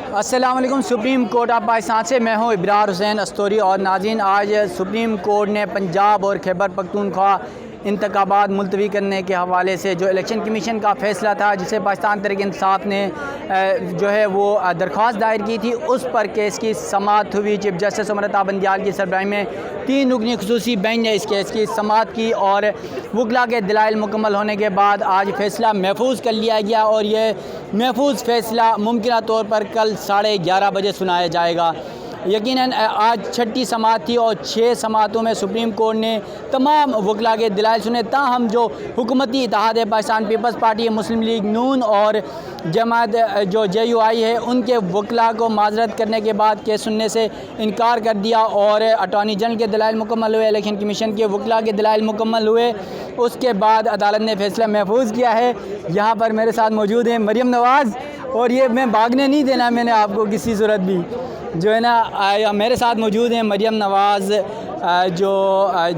السلام علیکم۔ Supreme court of Pakistan سے میں ہوں ابرار حسین استوری اور ناظرین، آج سپریم کورٹ نے پنجاب اور خیبر پختونخوا انتخابات ملتوی کرنے کے حوالے سے جو الیکشن کمیشن کا فیصلہ تھا جسے پاکستان تحریک انصاف نے جو ہے وہ درخواست دائر کی تھی، اس پر کیس کی سماعت ہوئی۔ چیف جسٹس امرتا بندیال کی سربراہی میں 3 رکنی خصوصی بینچ نے اس کیس کی سماعت کی اور وکلاء کے دلائل مکمل ہونے کے بعد آج فیصلہ محفوظ کر لیا گیا اور یہ محفوظ فیصلہ ممکنہ طور پر کل 11:30 بجے سنایا جائے گا۔ یقیناً آج 6ٹھی سماعت تھی اور 6 سماعتوں میں سپریم کورٹ نے تمام وکلاء کے دلائل سنے، تاہم جو حکومتی اتحاد پاکستان پیپلز پارٹی، مسلم لیگ نون اور جماعت جو JUI ہے، ان کے وکلاء کو معذرت کرنے کے بعد کیس سننے سے انکار کر دیا اور اٹارنی جنرل کے دلائل مکمل ہوئے، الیکشن کمیشن کے وکلاء کے دلائل مکمل ہوئے۔ اس کے بعد عدالت نے فیصلہ محفوظ کیا ہے۔ یہاں پر میرے ساتھ موجود ہیں مریم نواز، اور یہ میں بھاگنے نہیں دینا میں نے آپ کو کسی صورت بھی، جو ہے نا میرے ساتھ موجود ہیں مریم نواز جو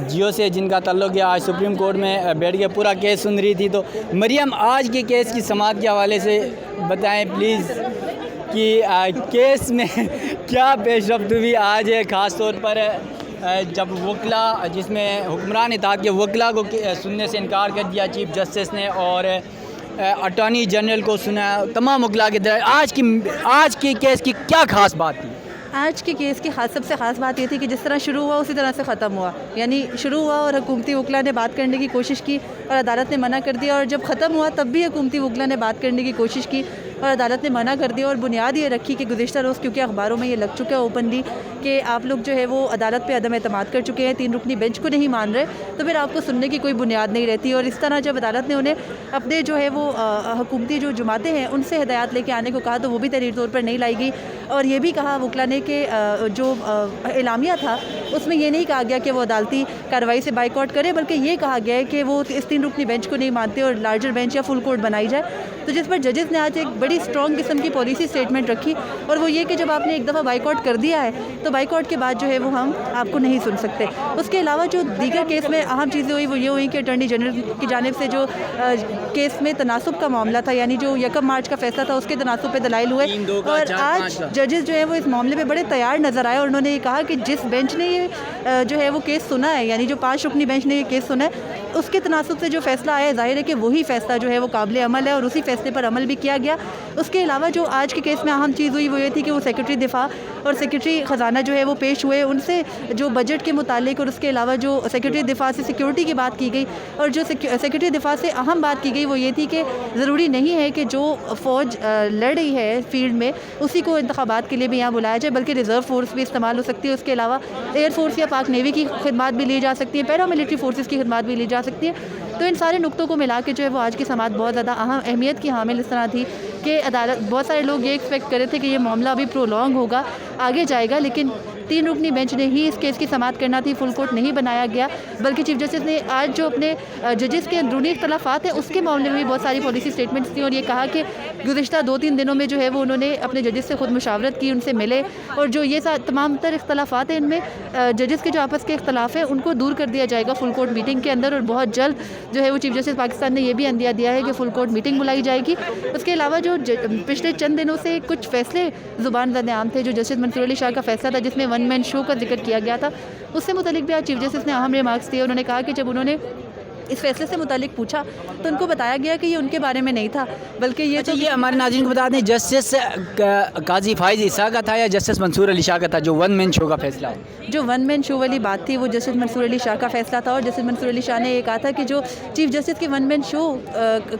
جیو سے جن کا تعلق ہے، آج سپریم کورٹ میں بیٹھ کے پورا کیس سن رہی تھی۔ تو مریم، آج کے کیس کی سماعت کے حوالے سے بتائیں پلیز کہ کیس میں کیا پیش رفت ہوئی آج، خاص طور پر جب وکلاء، جس میں حکمران اتحاد کے وکلاء کو سننے سے انکار کر دیا چیف جسٹس نے اور اٹارنی جنرل کو سنا تمام وکلاء کے دلائل۔ آج کی کیس کی کیا خاص بات تھی؟ آج کے کیس کی سب سے خاص بات یہ تھی کہ جس طرح شروع ہوا اسی طرح سے ختم ہوا، یعنی شروع ہوا اور حکومتی وکلاء نے بات کرنے کی کوشش کی اور عدالت نے منع کر دیا، اور جب ختم ہوا تب بھی حکومتی وکلاء نے بات کرنے کی کوشش کی اور عدالت نے منع کر دیا، اور بنیاد یہ رکھی کہ گزشتہ روز کیونکہ اخباروں میں یہ لگ چکا ہے اوپنلی کہ آپ لوگ جو ہے وہ عدالت پہ عدم اعتماد کر چکے ہیں، 3 رکنی بینچ کو نہیں مان رہے، تو پھر آپ کو سننے کی کوئی بنیاد نہیں رہتی۔ اور اس طرح جب عدالت نے انہیں اپنے جو ہے وہ حکومتی جو جماعتیں ہیں ان سے ہدایات لے کے آنے کو کہا تو وہ بھی تحریری طور پر نہیں لائی گئی، اور یہ بھی کہا وکلاء نے کہ جو اعلامیہ تھا اس میں یہ نہیں کہا گیا کہ وہ عدالتی کارروائی سے بائیکاٹ کرے، بلکہ یہ کہا گیا ہے کہ وہ اس 3 رکنی بینچ کو نہیں مانتے اور لارجر بینچ یا فل کورٹ بنائی جائے، تو جس پر ججز نے آج ایک بڑی اسٹرانگ قسم کی پالیسی اسٹیٹمنٹ رکھی، اور وہ یہ کہ جب آپ نے ایک دفعہ بائیکاٹ کر دیا ہے تو بائیکاٹ کے بعد جو ہے وہ ہم آپ کو نہیں سن سکتے۔ اس کے علاوہ جو دیگر کیس میں اہم چیزیں ہوئی وہ یہ ہوئی کہ اٹارنی جنرل کی جانب سے جو کیس میں تناسب کا معاملہ تھا، یعنی جو 1 مارچ کا فیصلہ تھا اس کے تناسب پہ دلائل ہوئے، اور آج ججز جو ہے وہ اس معاملے پہ بڑے تیار نظر آئے، اور انہوں نے یہ کہا کہ جس بینچ نے یہ جو ہے وہ کیس سنا ہے، یعنی جو 5 رکنی بینچ نے یہ کیس سنا ہے، اس کے تناسب سے جو فیصلہ آیا ہے ظاہر ہے کہ وہی فیصلہ جو ہے وہ قابل عمل ہے، اور اسی فیصلے پر عمل بھی کیا گیا۔ اس کے علاوہ جو آج کے کیس میں اہم چیز ہوئی وہ یہ تھی کہ وہ سیکرٹری دفاع اور سیکرٹری خزانہ جو ہے وہ پیش ہوئے، ان سے جو بجٹ کے متعلق اور اس کے علاوہ جو سیکرٹری دفاع سے سیکیورٹی کی بات کی گئی، اور جو سیکرٹری دفاع سے اہم بات کی گئی وہ یہ تھی کہ ضروری نہیں ہے کہ جو فوج لڑ رہی ہے فیلڈ میں اسی کو انتخابات کے لیے بھی یہاں بلایا جائے، بلکہ ریزرو فورس بھی استعمال ہو سکتی ہے، اس کے علاوہ ایئر فورس یا پاک نیوی کی خدمات بھی لی جا سکتی ہیں، پیرا ملٹری فورسز کی خدمات بھی لی جا سکتی ہیں۔ تو ان سارے نقطوں کو ملا کے جو ہے وہ آج کی سماعت بہت زیادہ اہم اہمیت کی حامل اس طرح تھی کہ عدالت، بہت سارے لوگ یہ ایکسپیکٹ کر رہے تھے کہ یہ معاملہ ابھی پرولونگ ہوگا، آگے جائے گا، لیکن 3 رکنی بینچ نے ہی اس کیس کی سماعت کرنا تھی، فل کورٹ نہیں بنایا گیا، بلکہ چیف جسٹس نے آج جو اپنے ججز کے اندرونی اختلافات ہیں اس کے معاملے میں بھی بہت ساری پالیسی اسٹیٹمنٹس تھیں، اور یہ کہا کہ گزشتہ 2-3 دنوں میں جو ہے وہ انہوں نے اپنے ججز سے خود مشاورت کی، ان سے ملے، اور جو یہ تمام تر اختلافات ہیں ان میں ججز کے جو آپس کے اختلاف ہیں ان کو دور کر دیا جائے گا فل کورٹ میٹنگ کے اندر، اور بہت جلد جو ہے وہ چیف جسٹس پاکستان نے یہ بھی عندیہ دیا ہے کہ فل کورٹ میٹنگ بلائی جائے گی۔ اس کے علاوہ جو پچھلے چند دنوں سے کچھ فیصلے زبان زد عام تھے، جو جسٹس منصور علی شاہ کا فیصلہ تھا جس میں 1 مین شو کا ذکر کیا گیا تھا، اس سے متعلق بھی آج چیف جسٹس نے اہم ریمارکس دیے۔ انہوں نے کہا کہ جب انہوں نے اس فیصلے سے متعلق پوچھا تو ان کو بتایا گیا کہ یہ ان کے بارے میں نہیں تھا، بلکہ یہ ہمارے ناظرین کو بتا دیں جسٹس قاضی فائز عیسیٰ کا تھا یا جسٹس منصور علی شاہ کا تھا جو 1 مین شو کا فیصلہ ہے؟ جو 1 مین شو والی بات تھی وہ جسٹس منصور علی شاہ کا فیصلہ تھا، اور جسٹس منصور علی شاہ نے یہ کہا تھا کہ جو چیف جسٹس کے 1 مین شو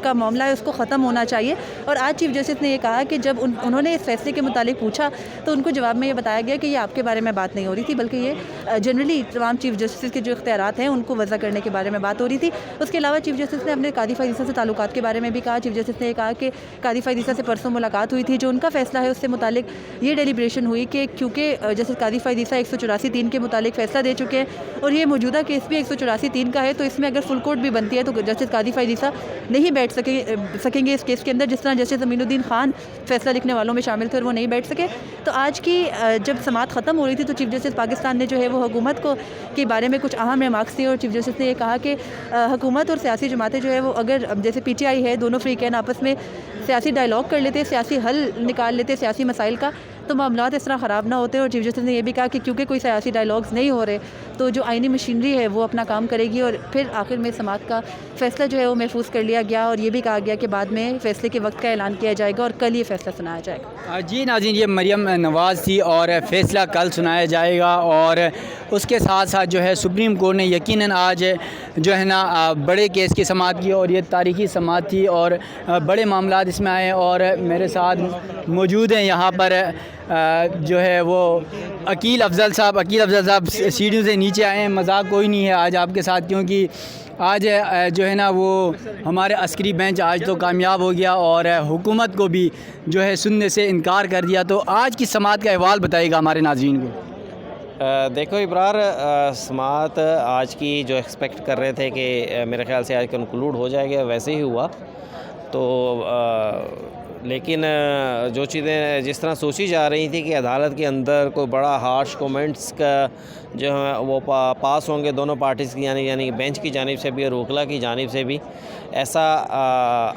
کا معاملہ ہے اس کو ختم ہونا چاہیے، اور آج چیف جسٹس نے یہ کہا کہ جب انہوں نے اس فیصلے کے متعلق پوچھا تو ان کو جواب میں یہ بتایا گیا کہ یہ آپ کے بارے میں بات نہیں ہو رہی تھی، بلکہ یہ جنرلی تمام چیف جسٹس کے جو اختیارات ہیں ان کو وضع کرنے کے بارے میں بات ہو رہی تھی۔ اس کے علاوہ چیف جسٹس نے اپنے قاضی فائز عیسیٰ سے تعلقات کے بارے میں بھی کہا۔ چیف جسٹس نے یہ کہا کہ قاضی فائز عیسیٰ سے پرسوں ملاقات ہوئی تھی، جو ان کا فیصلہ ہے اس سے متعلق یہ ڈیلیبریشن ہوئی کہ کیونکہ جسٹس قاضی فائز عیسیٰ 184(3) کے متعلق فیصلہ دے چکے ہیں، اور یہ موجودہ کیس بھی 184(3) کا ہے، تو اس میں اگر فل کورٹ بھی بنتی ہے تو جسٹس قاضی فائز عیسیٰ نہیں بیٹھ سکیں گے اس کیس کے اندر، جس طرح جسٹس امین الدین خان فیصلہ لکھنے والوں میں شامل تھے اور وہ نہیں بیٹھ سکے۔ تو آج کی جب سماعت ختم ہو رہی تھی تو چیف جسٹس پاکستان نے جو ہے وہ حکومت کے بارے میں کچھ اہم ریمارکس دیے، اور چیف جسٹس نے یہ کہا کہ حکومت اور سیاسی جماعتیں جو ہے وہ اگر جیسے PTI ہے، دونوں فریقین آپس میں سیاسی ڈائلاگ کر لیتے، سیاسی حل نکال لیتے سیاسی مسائل کا، تو معاملات اس طرح خراب نہ ہوتے. اور چیف جسٹس نے یہ بھی کہا کہ کیونکہ کوئی سیاسی ڈائلاگز نہیں ہو رہے تو جو آئینی مشینری ہے وہ اپنا کام کرے گی. اور پھر آخر میں سماعت کا فیصلہ جو ہے وہ محفوظ کر لیا گیا، اور یہ بھی کہا گیا کہ بعد میں فیصلے کے وقت کا اعلان کیا جائے گا اور کل یہ فیصلہ سنایا جائے گا. جی ناظرین، یہ مریم نواز تھی اور فیصلہ کل سنایا جائے گا. اور اس کے ساتھ ساتھ جو ہے سپریم کورٹ نے یقیناً آج جو ہے نا بڑے کیس کی سماعت کی، اور یہ تاریخی سماعت تھی اور بڑے معاملات اس میں آئے. اور میرے ساتھ موجود ہیں یہاں پر جو ہے وہ عقیل افضل صاحب سیڑھیوں سے نیچے آئے ہیں. مذاق کوئی نہیں ہے آج آپ کے ساتھ، کیونکہ آج جو ہے نا وہ ہمارے عسکری بینچ آج تو کامیاب ہو گیا اور حکومت کو بھی جو ہے سننے سے انکار کر دیا. تو آج کی سماعت کا احوال بتائے گا ہمارے ناظرین کو. دیکھو ابرار، سماعت آج کی جو ایکسپیکٹ کر رہے تھے کہ میرے خیال سے آج کنکلوڈ ہو جائے گا، ویسے ہی ہوا. تو لیکن جو چیزیں جس طرح سوچی جا رہی تھی کہ عدالت کے اندر کوئی بڑا ہارش کومنٹس کا جو ہے وہ پاس ہوں گے دونوں پارٹیز کی، یعنی بینچ کی جانب سے بھی اور وکلا کی جانب سے بھی، ایسا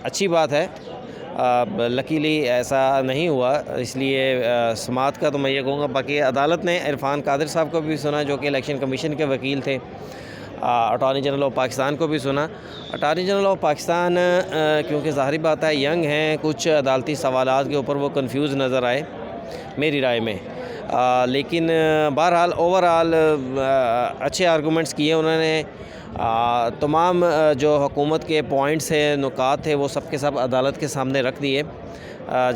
اچھی بات ہے. لکیلی ایسا نہیں ہوا، اس لیے سماعت کا تو میں یہ کہوں گا. باقی عدالت نے عرفان قادر صاحب کو بھی سنا جو کہ الیکشن کمیشن کے وکیل تھے. اٹارنی جنرل آف پاکستان کو بھی سنا. اٹارنی جنرل آف پاکستان کیونکہ ظاہری بات ہے ینگ ہیں، کچھ عدالتی سوالات کے اوپر وہ کنفیوز نظر آئے میری رائے میں. لیکن بہرحال اوورآل اچھے آرگومنٹس کیے انہوں نے. تمام جو حکومت کے پوائنٹس ہیں، نکات تھے، وہ سب کے سب عدالت کے سامنے رکھ دیے،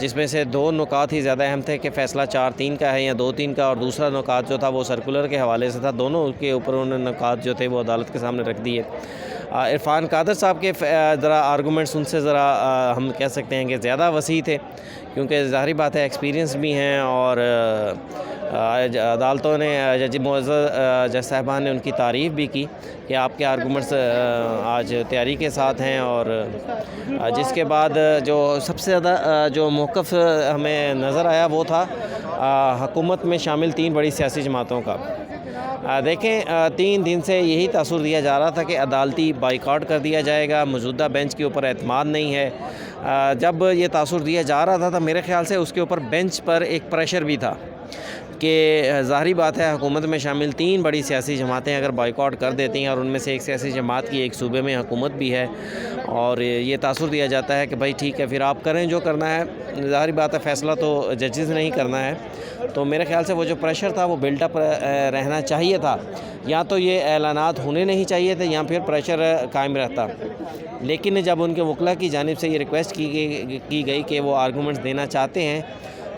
جس میں سے 2 نکات ہی زیادہ اہم تھے کہ فیصلہ 4-3 کا ہے یا 2-3 کا، اور دوسرا نکات جو تھا وہ سرکولر کے حوالے سے تھا. دونوں کے اوپر انہوں نے نکات جو تھے وہ عدالت کے سامنے رکھ دیے. عرفان قادر صاحب کے ذرا آرگومنٹس ان سے ذرا ہم کہہ سکتے ہیں کہ زیادہ وسیع تھے، کیونکہ ظاہری بات ہے ایکسپیرینس بھی ہیں، اور عدالتوں نے جج معزز جج صاحبان نے ان کی تعریف بھی کی کہ آپ کے آرگومنٹس آج تیاری کے ساتھ ہیں. اور جس کے بعد جو سب سے زیادہ جو موقف ہمیں نظر آیا وہ تھا حکومت میں شامل 3 بڑی سیاسی جماعتوں کا. دیکھیں 3 دن سے یہی تاثر دیا جا رہا تھا کہ عدالتی بائیکاٹ کر دیا جائے گا، موجودہ بینچ کے اوپر اعتماد نہیں ہے. جب یہ تاثر دیا جا رہا تھا تو میرے خیال سے اس کے اوپر بینچ پر ایک پریشر بھی تھا کہ ظاہری بات ہے حکومت میں شامل 3 بڑی سیاسی جماعتیں اگر بائیکاٹ کر دیتی ہیں، اور ان میں سے ایک سیاسی جماعت کی ایک صوبے میں حکومت بھی ہے، اور یہ تاثر دیا جاتا ہے کہ بھائی ٹھیک ہے پھر آپ کریں جو کرنا ہے. ظاہری بات ہے فیصلہ تو ججز نے ہی کرنا ہے. تو میرے خیال سے وہ جو پریشر تھا وہ بلڈ اپ رہنا چاہیے تھا، یا تو یہ اعلانات ہونے نہیں چاہیے تھے یا پھر پریشر قائم رہتا. لیکن جب ان کے وکلا کی جانب سے یہ ریکویسٹ کی گئی کہ وہ آرگومنٹس دینا چاہتے ہیں،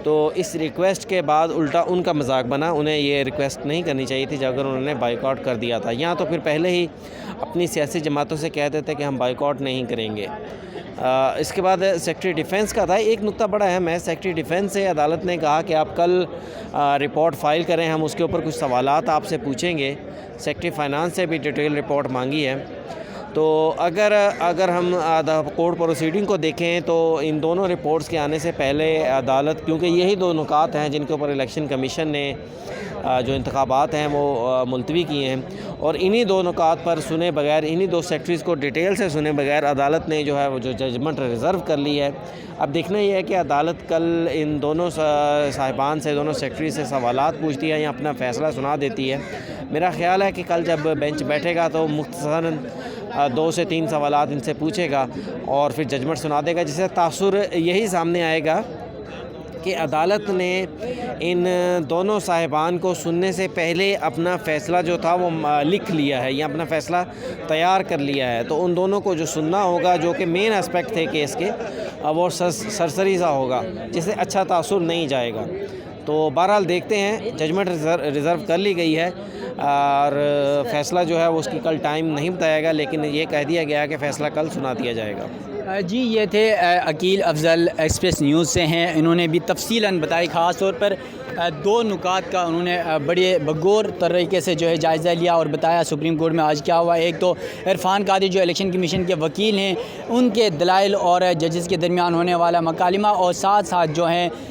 تو اس ریکویسٹ کے بعد الٹا ان کا مذاق بنا. انہیں یہ ریکویسٹ نہیں کرنی چاہیے تھی اگر انہوں نے بائیکاٹ کر دیا تھا، یا تو پھر پہلے ہی اپنی سیاسی جماعتوں سے کہتے تھے کہ ہم بائیکاٹ نہیں کریں گے. اس کے بعد سیکرٹری ڈیفنس کا تھا. ایک نقطہ بڑا اہم ہے، سیکرٹری ڈیفنس سے عدالت نے کہا کہ آپ کل رپورٹ فائل کریں، ہم اس کے اوپر کچھ سوالات آپ سے پوچھیں گے. سیکرٹری فائنانس سے بھی ڈیٹیل رپورٹ مانگی ہے. تو اگر ہم کورٹ پروسیڈنگ کو دیکھیں تو ان دونوں رپورٹس کے آنے سے پہلے عدالت، کیونکہ یہی 2 نکات ہیں جن کے اوپر الیکشن کمیشن نے جو انتخابات ہیں وہ ملتوی کیے ہیں، اور انہی 2 نکات پر سنے بغیر، انہی 2 سیکٹریز کو ڈیٹیل سے سنے بغیر عدالت نے جو ہے وہ جو ججمنٹ ریزرو کر لی ہے. اب دیکھنا یہ ہے کہ عدالت کل ان دونوں صاحبان سے، دونوں سیکٹری سے سوالات پوچھتی ہے یا اپنا فیصلہ سنا دیتی ہے. میرا خیال ہے کہ کل جب بینچ بیٹھے گا تو مختصراً 2 سے 3 سوالات ان سے پوچھے گا اور پھر ججمنٹ سنا دے گا، جس سے تاثر یہی سامنے آئے گا کہ عدالت نے ان دونوں صاحبان کو سننے سے پہلے اپنا فیصلہ جو تھا وہ لکھ لیا ہے یا اپنا فیصلہ تیار کر لیا ہے. تو ان دونوں کو جو سننا ہوگا، جو کہ مین اسپیکٹ تھے کیس کے، وہ سرسری سا ہوگا، جس سے اچھا تاثر نہیں جائے گا. تو بہرحال دیکھتے ہیں، ججمنٹ ریزرو کر لی گئی ہے، اور فیصلہ جو ہے وہ اس کی کل ٹائم نہیں بتایا گا، لیکن یہ کہہ دیا گیا کہ فیصلہ کل سنا دیا جائے گا. جی یہ تھے عقیل افضل ایکسپریس نیوز سے ہیں. انہوں نے بھی تفصیلاً بتائی، خاص طور پر 2 نکات کا انہوں نے بڑے بغور طریقے سے جو ہے جائزہ لیا اور بتایا سپریم کورٹ میں آج کیا ہوا. ایک تو عرفان قادر جو الیکشن کمیشن کے وکیل ہیں، ان کے دلائل اور ججز کے درمیان ہونے والا مکالمہ، اور ساتھ ساتھ جو ہیں